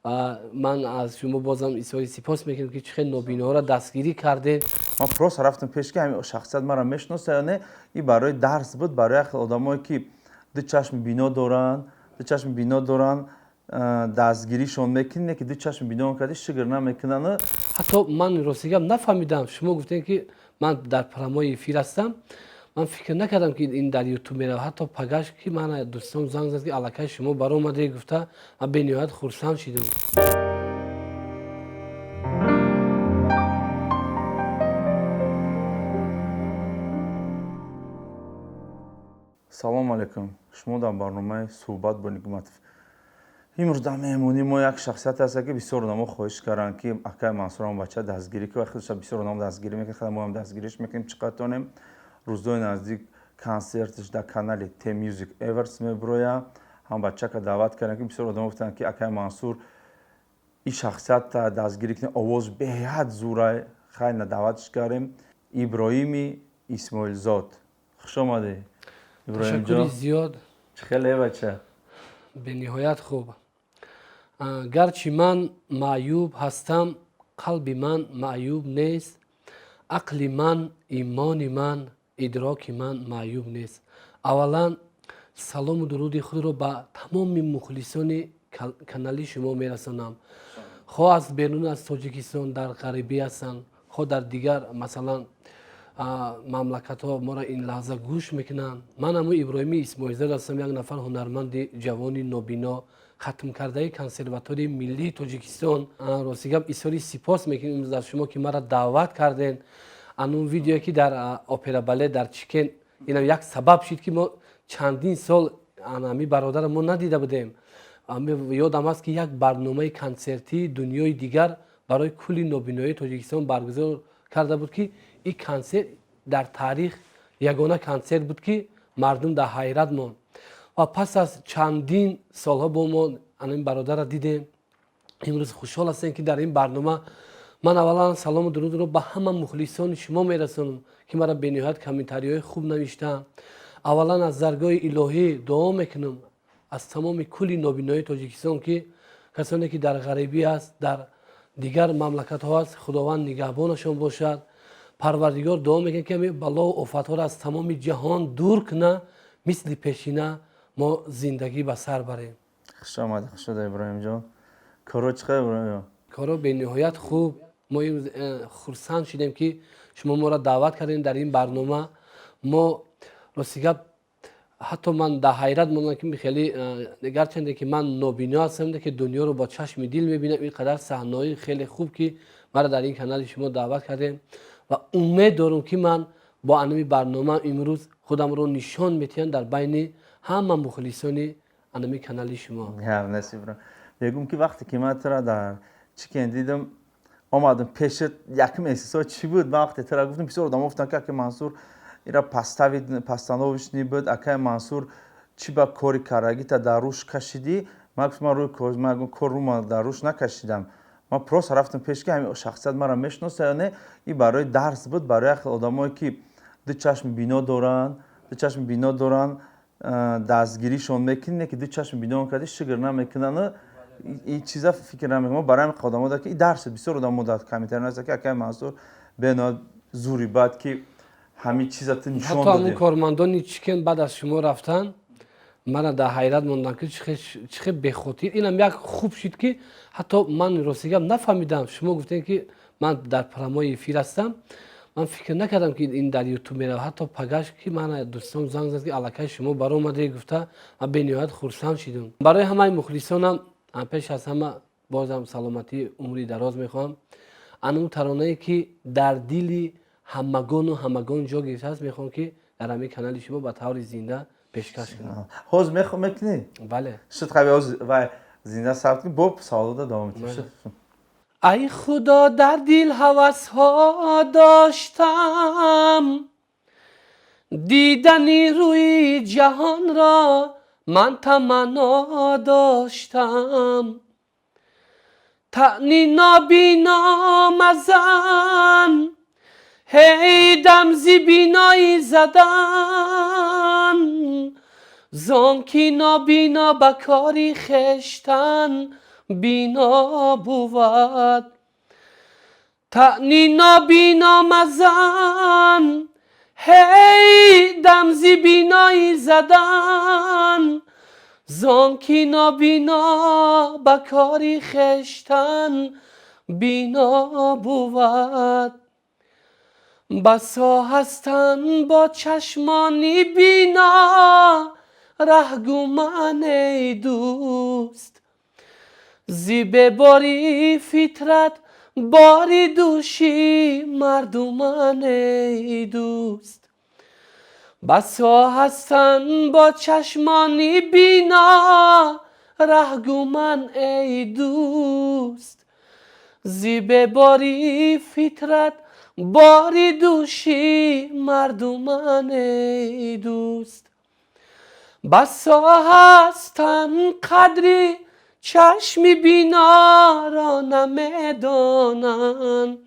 من از شما بازم اظهار سپاس میکنم که چه نابیناها را دستگیری کردین. من پروس رفتم پیش که همین شخصیت مرا میشناسه یا نه، این برای درس بود برای آدمایی که دو چشم بینا دارن، دستگیریشون میکنه که دو چشم بینا کردی شگر نمیکنن. حتی من راستیگم نفهمیدم، شما گفتین که من در پرامای افیر هستم، من فکر نکردم که این در یوتیوب میره. حتی پگاش که من دوستم زنگ زد که الکای شما بر اومده، گفته من به نهایت خرسند شدم. سلام علیکم، شما در برنامه صحبت با نگمت. امروز در مهمونی ما یک شخصیت هست که بسیار آدم‌ها خواهش کردن که اکای منصور هم بچه دستگیری که وقتی بسیار آدم دستگیری میکنه، خیلی ما هم دستگیریش میکنیم. چقدر تونیم روزهای نزدیک کنسرتش در کانال تی میوزیک اورس میبروه. هم بچه که دعوت کردن که بسیار آدم گفتن که اکای منصور این شخصیت دستگیری کنه، آواز بهیاد زوره. خیلی دعوتش کردیم. ابراهیمی اسماعیل زاد، خوش آمده ابراهیم تشکر جان. زیاد. خیلی بچه به نهایت خوب. گرچه من معیوب هستم، قلب من معیوب نیست. عقل من، ایمان من، ادراک من معیوب نیست. اولا سلام و درود خود را به تمام مخلصان کانال شما میرسانم. خواه از بیرون از تاجیکستان در غریبی هستند، خواه در دیگر مثلا مملکت ها ما را این لحظه گوش میکنن. من همون ابراهیمی اسماعیل زاد هستم، یک نفر هنرمند جوان نابینا، ختم کرده کنسرواتوری ملی تاجیکستان. راستیگم اظهار سپاس میکنم از شما که مرا دعوت کردین. اون ویدیویی که در اپرا بالت در چیکن، اینم یک سبب شد که ما چندین سال امی برادر ما ندیده بودیم. یادم است که یک برنامه کنسرتی دنیای دیگر برای کلی نابینای تاجیکستان برگزار کرده بود که این کنسرت در تاریخ یگانه کنسرت بود که مردم در حیرت ماند. و پس از چندین سالها با ما این برادر را دیدیم. امروز خوشحال هستیم که در این برنامه من اولا سلام و درود رو به همه مخلصان شما میرسونم که مرا به نهایت کامنتاری های خوب نوشتن. اولا از درگاه الهی دعا میکنم از تمام کلی نابینای تاجیکستان که کسانی که در غریبی است، در دیگر مملکت ها است، خداوند نگهبانشان باشد. پروردگار دعا میکنه که بلا و آفت ها را از تمام جهان دور کنه، مثل پیشینه ما زندگی به سر بریم. خوش آمده. خوش شده ابراهیم جان. کارو چقدر ابراهیم؟ کارو به نهایت خوب. ما خرسند شدیم که شما ما را دعوت کردین در این برنامه. ما راستیگه حتی من در حیرت موندم که خیلی گرچنده که من نابینا هستم که دنیا رو با چشم دل میبینم. اینقدر صحنه‌های خیلی خوب که مرا در این کانال شما دعوت کردین و امید دارم که من با انمی برنامه امروز خودم رو نشان میتونم در بین همه مخلصان انمی کانال شما. نصیب را بگم که وقتی که من ترا در چیکن دیدم آمدم پیشت یکم احساس چی بود؟ وقتی ترا گفتم بسیار آدم گفتن که منصور ایرا پستانوش بود. اکای منصور چی با کاری کارگی تا در روش کشیدی؟ من گفتم روی کار رو ما در روش نکشیدم. من پروس رفتم پیش که همین شخصیت مرا میشناسه یا نه، این برای درس بود برای آدمایی که دو چشم بینا دارن دستگیریشون میکنه که دو چشم بینا کردی شگر نمیکنن. این چیزا فکر نمیکنم برای همین آدم‌ها داره که این درس بسیار آدم مدت کمیتر نشه که اکای منصور بنا زوری بعد که همین چیزا تو نشون داده. حتی همون کارمندان چیکن بعد از شما رفتن من در حیرت موندم که چه بخاطر. اینم یک خوب شد که حتی من راستیگم نفهمیدم. شما گفتین که من در پرامای افیر هستم، من فکر نکردم که این در یوتیوب میره. حتی پگاش که من دوستم زنگ زد که الکای شما بر اومده، گفته من به نهایت خرسند شدم. برای همه مخلصانم پیش از همه بازم سلامتی عمری دراز میخوام. اون ترانه‌ای که در دل همگان جا گرفته است میخوام که در همین کانال شما به طور زنده پیشکش کنم. حوز میکنی؟ بله. شد خواهی حوز و زنده ثبت کنی با سالو دامت میشه. ای خدا در دل هوس ها داشتم، دیدنی روی جهان را من تمنا داشتم. طعنی نابینا مزن، هی دم زی بینایی زدن، زانکی نابینا بکاری خشتن بینا بود. تعنی نابینا مزن، هی دم زی بینایی زدن. زانکی نابینا بکاری خشتن بینا بود. بسا هستن با چشمانی بینا، رهگومن ای دوست. زیبه باری فطرت باری دوشی مردمان ای دوست. بسا هستن با چشمانی بینا، رهگومن ای دوست. زیبه باری فطرت باری دوشی مردمان ای دوست. بسا هستن قدری چشمی بینا را نمیدانند.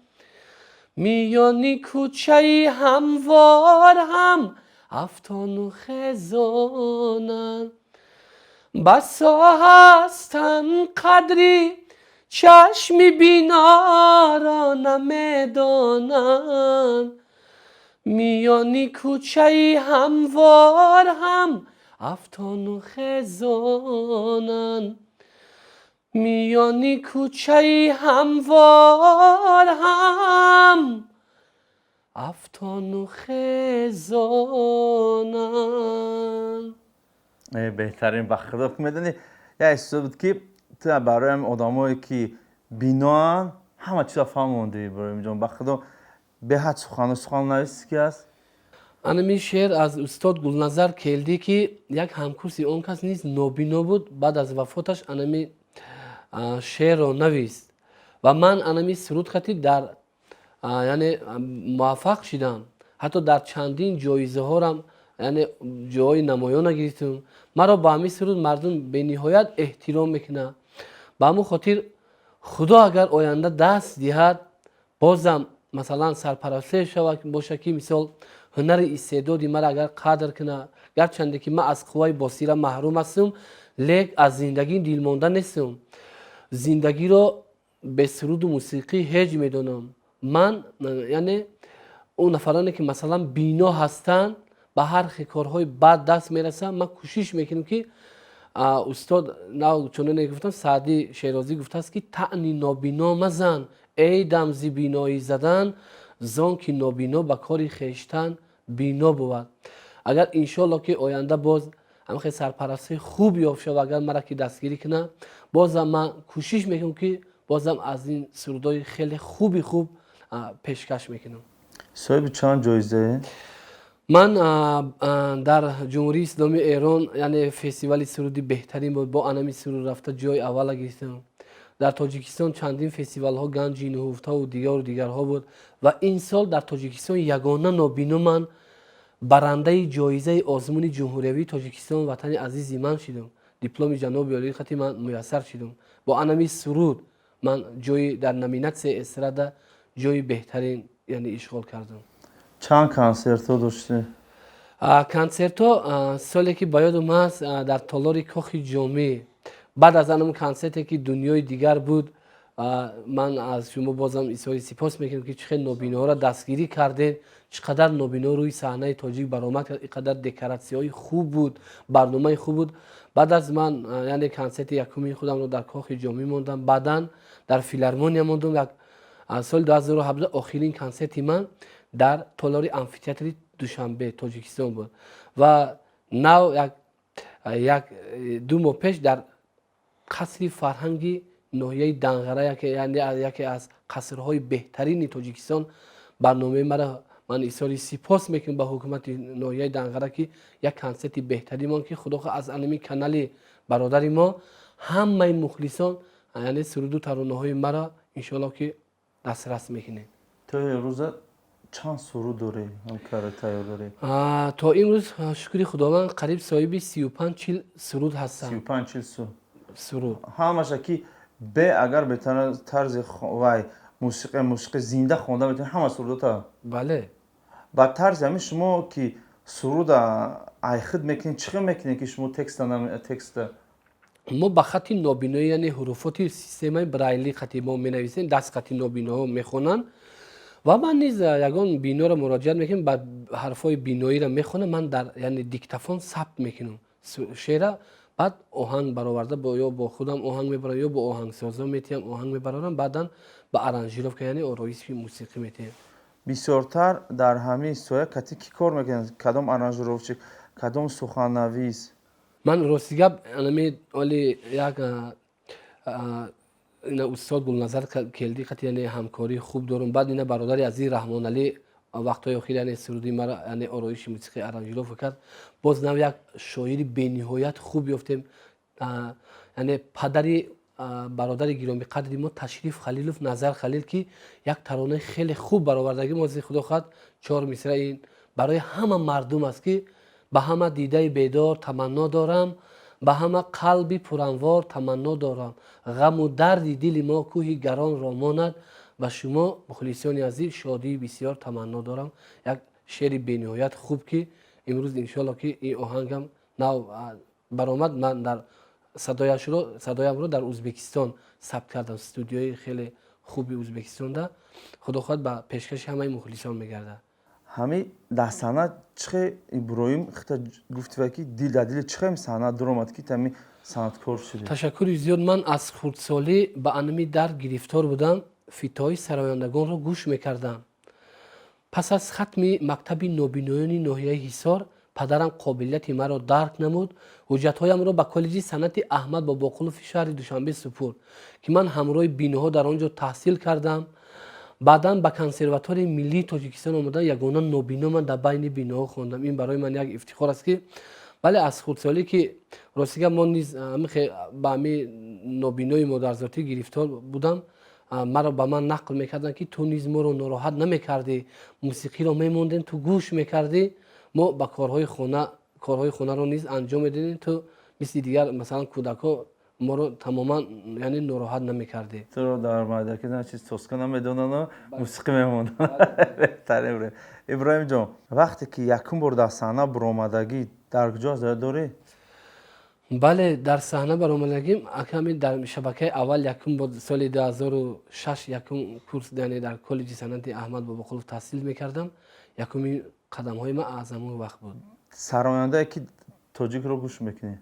میانی کوچه هموار هم افتان و خزانند. بسا هستن قدری چشمی بینا را نمیدانند. میانی کوچه هموار هم افتان و خزانند. میانی کوچه هموار هم افتان و خزانند. بهترین بخدا که میدونی یه احساس بود که تو برای هم آدمایی که بینان همه چیزا فهمونده برای جان بخدا به حد سخن نویسی که است. анами шеър аз устод Гулназар Келдӣ ки як ҳамкурси он кас низ нобино буд. баъд аз вафоташ анами шеърро навист ва ман анами суруд хати дар яъне муваффақ шидам. ҳатто дар чандин ҷоизаҳорам яъне ҷойҳои намоёна гирифтам. маро ба ҳамин суруд мардум бениҳоят эҳтиром мекунад. ба ҳамон хотир худо агар оянда даст диҳад бозам масалан сарпарасте шавад бошад ки мисол ҳунари истеъдоди мара агар қадр кунад, гарчанде ки ман аз қувваи босира маҳрум ҳастам, лек аз зиндагӣ дилмонда нестам. зиндагиро бе суруду мусиқӣ ҳеҷ медонам. ман яъне он нафароне ки масалан бино ҳастанд ба ҳар хел корҳои бад даст мерасанд. ман кӯшиш мекунам ки устод чуноне гуфтам, Саъдӣ Шерозӣ гуфтааст ки таъни нобино мазан, эй дам зи биноӣ задан, зонки нобино ба кори хештан бино буд. агар иншоалло ки оянда боз ҳамахел сарпарастии хуб ёфт шава, агар мара ки дастгирӣ кунад, бозам ман кӯшиш мекунам ки бозам аз ин сурудҳои хеле хуби хуб пешкаш мекунам. соҳиби чанд ҷоиза? ман дар ҷумҳурии исломии Эрон яъне фестивали суруди беҳтарин буд. бо анами суруд рафта ҷои аввала гирифтам. дар Тоҷикистон чандин фестивалҳо, Ганҷи Нуҳуфтау дигарҳо буд ва ин сол дар Тоҷикистон ягона нобино ман барандаи ҷоизаи озмуни ҷумҳуриявии Тоҷикистон ватани азизи ман шидам. дипломи ҷаноби олии хати ман муяссар шидам. бо анами суруд ман ҷои дар номинатсияи эстрада ҷои беҳтарин яъне ишғол кардам. чанд консертҳо дошти? консертҳо соле ки ба ёдам ҳаст дар толори кохи ҷомеъ баъд аз анам консерте ки дунёи дигар буд, ман аз шумо бозам изҳори сипос мекунам ки чӣ хел нобиноҳоро дастгирӣ кардед, чӣ қадар нобино рӯи саҳнаи тоҷик баромад кард, ин қадар декоратсияҳои хуб буд, барномаи хуб буд. баъд аз ман яъне консерти якуми худамро дар кохи ҷомеъ мондам, баъдан дар филармония мондам. соли 2017 охирин консерти ман дар толори амфитеатри Душанбе Тоҷикистон буд ва нав як ду моҳ пеш дар қасри фарҳанги ноҳияи Данғара, яке аз қасрҳои беҳтарини Тоҷикистон, барномаи мара ман изҳори сипос мекунам ба ҳукумати ноҳияи Данғара ки як консерти беҳтарин мон ки худо аз анами канали бародари мо ҳамаи мухлисон яъне суруду таронаҳои мара иншоалло ки дастрас мекунем. то рӯза чанд суруд дорӣ ҳамкара тайёр дорӣ? то имрӯз шукри худованд қариб соҳиби 35-40 суруд ҳастам. 35-40 суруд ҳамаша ки бе агар бетана тарзи вай мусиқи зинда хонда метавонӣ ҳама сурудота? бале. ба тарзи ҳамин шумо ки суруда айхид мекунед, чӣ хел мекунед ки шумо текста ما با خط نابینایی یعنی حروفات سیستم برایلی خطی ما می‌نویسیم، دست خط نابینا میخونن و من نیز یگان بینا را مراجعت میکنم، بعد حرفای بینایی را میخونم، من در یعنی دیکتافون ثبت میکنم شعر، بعد آهنگ برآورده با یا با خودم آهنگ میبرم یا با آهنگسازا میتیم آهنگ میبرم، بعدا با ارانژیروفکا یعنی آرایش موسیقی میتیم. бисёртар дар ҳамаи соя кати кӣ кор мекунад? Кадом аранжировщик, кадом суханнавис? من راستی گپ انمی ولی یک اینا استاد گلنظر کلدی خطی یعنی همکاری خوب دارم. بعد اینا برادر عزیز رحمان علی وقتای اخیر یعنی سرودی مرا یعنی آرایش موسیقی ارانژیروف کرد. باز نو یک شاعری بینهایت خوب یافتیم، یعنی پدری برادر گرامی قدری ما تشریف خلیلوف نظر خلیل که یک ترانه خیلی خوب برآوردگی ما از خدا خواهد 4 مصرع این برای همه مردم است که به همه دیده بیدار تمنا دارم، به همه قلبی پرانوار تمنا دارم، غم و درد دل ما کوهی گران را ماند، و شما مخلصان عزیز شادی بسیار تمنا دارم. یک شعر بینهایت خوب که امروز انشالله که این آهنگم نو برآمد، من در صدایم رو در ازبکستان ثبت کردم، استودیوی خیلی خوبی ازبکستان ده. خدا خواهد به پیشکش همه مخلصان میگرده. ҳамин дар санъат чихе иброҳим хита гуфтива ки дил дар дили чихе санъат дуромад ки тами санъаткор шудӣ? ташаккури зиёд. ман аз хурдсолӣ ба анами дард гирифтор будам, фитои сарояндагонро гӯш мекардам. пас аз хатми мактаби нобиноёни ноҳияи ҳисор падарам қобилияти маро дарк намуд, ҳуҷҷатҳоямро ба коллеҷи санъати аҳмад бобоқулови шаҳри душанбе супурд ки ман ҳамроҳи биноҳо дар он ҷо таҳсил кардам. баъдан ба консерваторияи миллии тоҷикистон омада ягона нобино ман дар байни биноҳо хондам. ин барои ман як ифтихор аст ки бале аз хурдсолӣ ки ростига мо низ ба ҳамин нобинои модарзотӣ гирифтор будам, маро ба ман нақл мекарданд ки ту низ моро нороҳат намекардӣ, мусиқиро мемондем, ту гӯш мекардӣ, мо ба корҳои хонаро низ анҷом медодем, ту мисли дигар масалан кӯдакҳо моро тамоман яъне нороҳат намекардӣ. туро дар майдаки чиз тоска намедонаду мусиқӣ мемонад. беҳтарин буд. иброҳим ҷон, вақте ки якум бор дар саҳна баромадагӣ даркҷо аз ёд дорӣ? бале, дар саҳна баромадагим аками дар шабакаи аввал якум бор соли 2006 якум курс яъне дар коллеҷи санъати аҳмад бобоқулов таҳсил мекардам. якумин қадамҳои ман аз ҳамон вақт буд. сарояндае ки тоҷикро гӯш мекунӣ?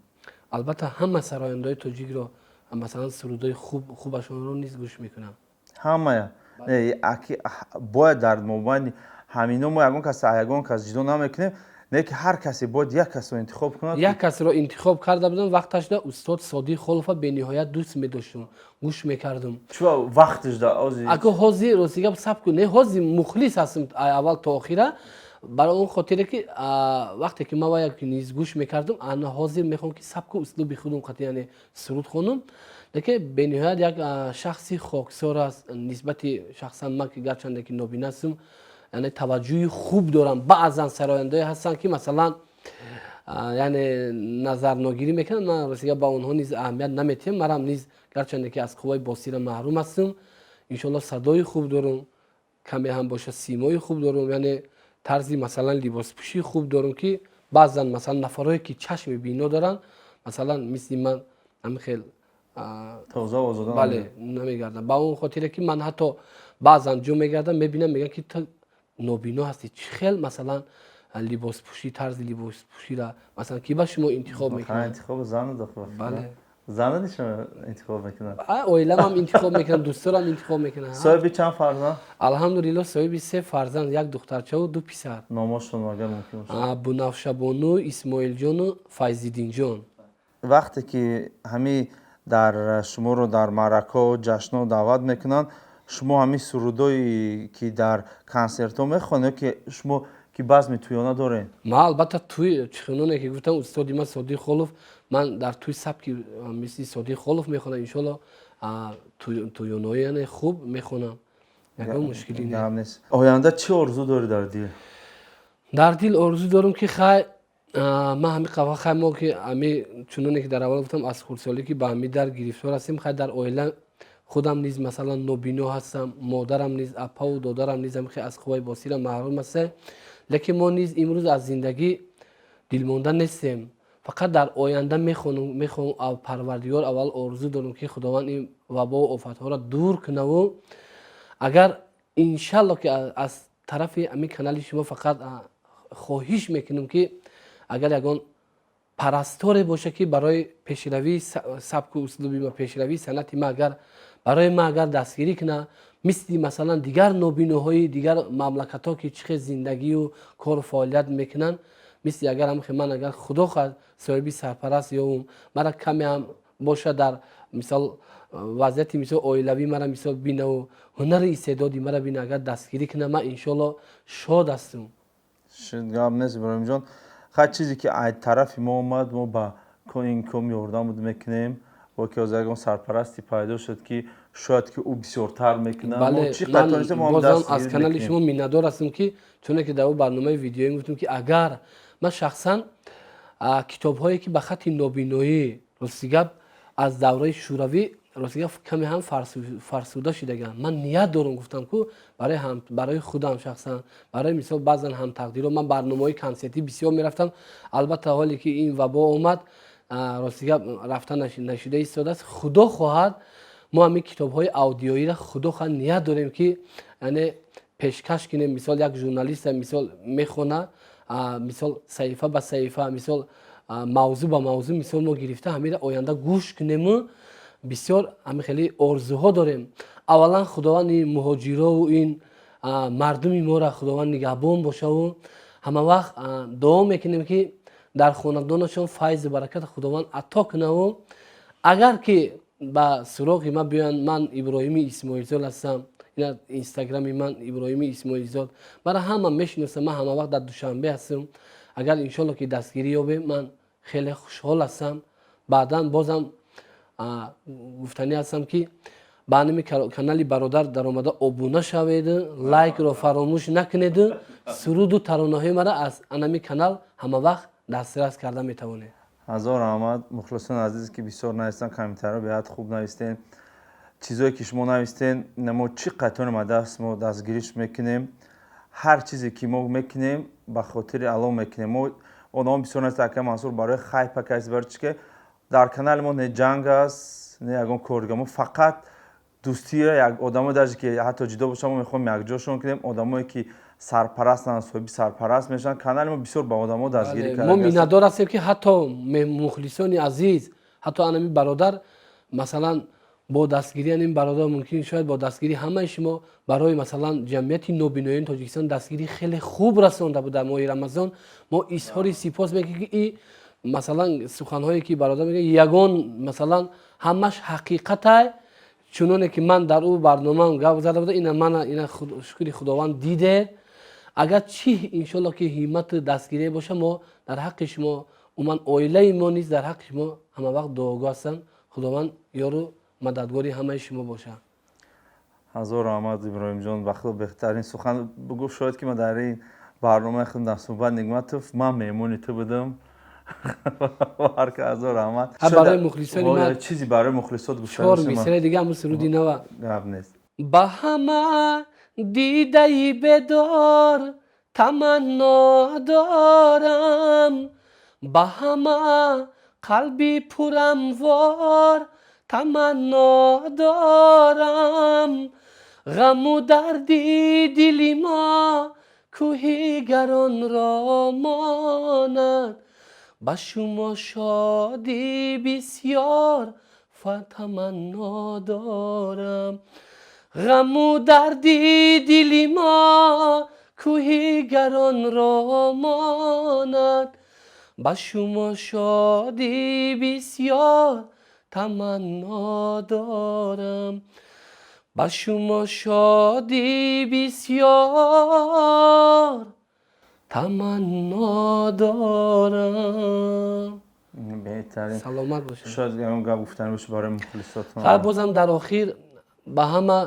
албатта ҳама сарояндаҳои тоҷикро масалан сурудои хубашонро низ гӯш мекунам. ҳамая? бояд дар мобайни ҳамино мо ягон кас ҷудо намекунем, не ки ҳар касе бояд як касро интихоб кунад? як касро интихоб карда будам. вақташда устоди Содиқ Холова бениҳоят дӯст медоштам, гӯш мекардам. чуа вақташ да аго ҳозир ростига саб кун, не ҳозир мухлис ҳастам аввал то охира, барои он хотире ки вақте ки ман вая низ гӯш мекардам, ана ҳозир мехоҳам ки сабку услуби худам қати яъне суруд хонам. лекин бениҳоят як шахси хоксор аст нисбати шахсан ман ки гарчанде ки нобина ҳастам, яъне таваҷҷӯҳи хуб дорам. баъзан сарояндае ҳастанд ки масалан яъне назарногирӣ мекунанд, ман ростига ба онҳо низ аҳамият наметиҳам. марам низ гарчанде ки аз қувваи босира маҳрум ҳастам, иншоалло садои хуб дорам, каме ҳам боша симои хуб дорам, яъне тарзи масалан либоспӯшии хуб дорам ки баъзан масалан нафарое ки чашми бино доранд, масалан мисли ман ҳамихел тоза озода бале намегардам. ба он хотире ки ман ҳатто баъзан ҷо мегардам мебинам мегӯям ки ту нобино ҳастӣ, чӣ хел масалан либоспӯшӣ тарзи либоспӯширо масалан ки ба шумо интихоб мекунад? интихоб зан дохт. бале занани шумо интихоб мекунад? оиламам интихоб мекунад, дӯстдорам интихоб мекунад. соҳиби чанд фарзанд? алҳамдулиллоҳ соҳиби 3 фарзанд, як духтарчаву 2 писар. номошон агар мумкин бошад? бунафшабону, исмоилҷону файзиддинҷон. вақте ки ҳамин дар шуморо дар маъракаҳо ҷашнҳо даъват мекунанд, шумо ҳамин сурудҳои ки дар консертҳо мехонед ки шумо ки базми туёна доред? ман албатта туй чихононе ки гуфтам устоди ман Содиқ Холов, ман дар туи сабки мисли Содиқ Холов мехонам. иншоалло туёнояне хуб мехонам, ягон мушкилӣ нест. оянда чӣ орзу дорӣ дар дил? дар дил орзу дорам ки хай ман ҳамин қавва хай мо ки ҳамин чуноне ки дар аввал гуфтам аз хурдсолӣ ки ба ҳамин дар гирифтор ҳастем, хай дар оила худам низ масалан нобино ҳастам, модарам низ апаву додарам низ ҳамихе аз қувваи босира маҳрум ҳастем, лекин мо низ имрӯз аз зиндагӣ дилмонда нестем. фақат дар оянда мехоҳам парвардигор аввал орзу дорам ки худованд ин вабо офатҳоро дур кунаву агар иншалло ки аз тарафи ами канали шумо фақат хоҳиш мекунам ки агар ягон парасторе боша ки барои пешравии сабку услуби ма пешравии санъати ма агар барои ма агар дастгирӣ куна мисли масалан дигар нобиноҳои дигар мамлакатҳо ки чӣ хел зиндагию кору фаъолият мекунанд мисли агар ҳамхел ман агар худо хоҳад соҳиби сарпараст ёвум мара каме ҳам боша дар мисол вазъияти мисол оилавӣ мара мисол бинаву ҳунари истеъдоди мара бина агар дастгирӣ кунам ман иншоалло шод ҳастам. гап нест иброҳимҷон. хар чизе ки аз тарафи мо омад мо ба ин ком ёрдам мекунем. бо ки ҳозир ягон сарпарасти пайдо шуд ки шояд ки ӯ бисёртар мекунад. ман бозам аз канали шумо миннатдор ҳастам ки чуне ки дар ӯ барномаи видеоӣ гуфтам ки агар ман шахсан китобҳое ки ба хати нобиноӣ рости гап аз давраи шӯравӣ рости гап каме ҳам фарсуда шудагам. ман ният дорам гуфтам ку барои худам шахсан барои мисол баъзан ҳамтақдиро ман барномаҳои консертӣ бисёр мерафтам. албатта ҳоле ки ин вабо омад рости гап рафта нашуда истодааст. худо хоҳад мо ҳамин китобҳои аудиоиро худо хоҳад ният дорем ки яъне пешкаш кунем. мисол як журналист мисол мехона мисол саҳифа ба саҳифа мисол мавзӯъ ба мавзӯъ мисол мо гирифта ҳамира оянда гӯш кунему бисёр ҳамин хеле орзуҳо дорем. аввалан худованд ин муҳоҷирову ин мардуми моро худованд нигаҳбон бошаву ҳама вақт дуо мекунем ки дар хонадонашон файзу баракат худованд ато кунаву агар ки ба суроғи ман биёянд ман иброҳими исмоилзод ҳастам инстаграми ман иброҳими исмоилзод мара ҳама мешиносам. ман ҳама вақт дар душанбе ҳастам. агар иншоалло ки дастгирӣ ёбем ман хеле хушҳол ҳастам. баъдан бозам гуфтанӣ ҳастам ки ба анами канали бародар даромада обуна шаведу лайкро фаромӯш накунеду суруду таронаҳои мара аз анами канал ҳама вақт дастрас карда метавонед. ҳазор раҳмат мухлисони азиз ки бисёр навистан комментарҳо беҳад хуб навистен. чизое ки шумо навистен мо чӣ қайтонем аз даст мо дастгириш мекунем. ҳар чизе ки мо мекунем ба хотири алло мекунем. мо одамон бисёр навистан ака мансур барои хайпа кайси барои чи ки дар канали мо не ҷанг аст не ягон корга. мо фақат дӯстиро як одамое даже ки ҳатто ҷудо бошанд мо мехоҳем якҷошон кунем. одамое ки сарпарастанд соҳиби сарпараст мешаванд. канали мо бисёр ба одамо дастгирӣ карда. мо миннатдор ҳастем ки ҳатто мухлисони азиз ҳатто анами бародар масалан бо дастгирии анин бародар мумкин шояд бо дастгирии ҳамаи шумо барои масалан ҷамъияти нобиноёни тоҷикистон дастгирӣ хеле хуб расонда буд дар моҳи рамазон. мо изҳори сипос мекунем ки ин масалан суханҳое ки бародар мегӯяд ягон масалан ҳамаш ҳақиқатай чуноне ки ман дар ӯ барномаам гап зада буда ина мана ина шукри худованд диде. агар чӣ иншоалло ки ҳиммату дастгирие боша мо дар ҳаққи шумо умуман оилаи мо низ дар ҳаққи шумо ҳама вақт дуогӯ ҳастанд. худованд ёру мададгори ҳамаи шумо боша. ҳазор раҳмат иброҳимҷон. вақто беҳтарин сухан гуфт шояд ки ман дар ин барномаи худам дар суҳбат нигматов ман меҳмони ту будам. ҳарка ҳазор раҳмат. барои мухлисони ман чизи барои мухлисот гуфтан чор мисраи дига ҳамун суруди нава гап нест. ба ҳама дидаи бедор таманно дорам ба ҳама қалби пурамвор таманно дорам ғаму дарди дили мо кӯҳи гаронро монад ба шумо шодӣ бисёр таманно дорам ғаму дарди дили мо кӯҳи гаронро монад ба шумо шодӣ бисёр таманно дорам ба шумо шодӣ бисёр таманно дорам. беҳтарин. саломат бошед. шояд ягон гап гуфтани боша барои мухлисотон. бозам дар охир ба ҳама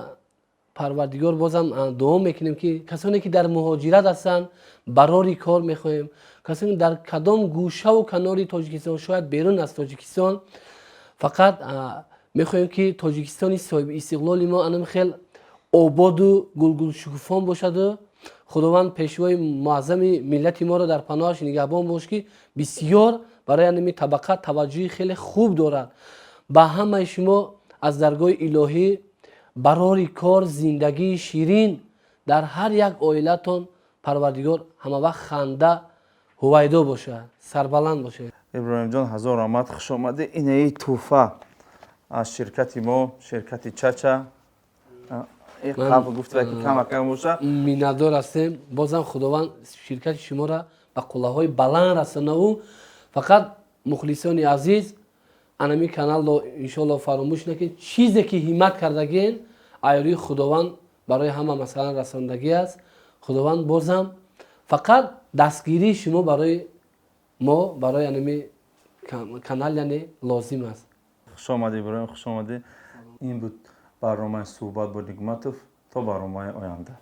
парвардигор бозам дуо мекунем ки касоне ки дар муҳоҷират ҳастанд барори кор мехоҳем. касоне дар кадом гӯшаву канори тоҷикистон шояд берун аз тоҷикистон фақат мехоҳем ки тоҷикистони соҳиби истиқлоли мо анам хел ободу гулгулшукуфон бошаду худованд пешвои муаззами миллати моро дар паноҳаш нигаҳбон бош ки бисёр барои аними табақа таваҷҷӯҳи хеле хуб дорад. ба ҳамаи шумо аз даргоҳи илоҳӣ барори кор, зиндагии ширин дар ҳар як оилатон Парвардигор ҳамавақт ханда ҳувайдо бошад, сарбаланд бошад. иброҳимҷон, ҳазор раҳмат, хуш омадӣ. Инаи туҳфа аз ширкати мо, ширкати Чача. Гуфта ки камакам боша. Миннатдор ҳастем. Бозам худованд ширкати шуморо ба қуллаҳои баланд расонаву фақат мухлисони азиз анами каналро иншоалло фаромӯш накунед. Чизе ки ҳиммат кардагиен айёрии худованд барои ҳама масъала расондагӣ аст. Худованд бозам фақат дастгирии шумо барои мо, барои анами канал яъне лозим аст. Хуш омадӣ Иброҳим, хуш омадӣ. Ин буд барномаи суҳбат бо Нигматов. То барномаи оянда.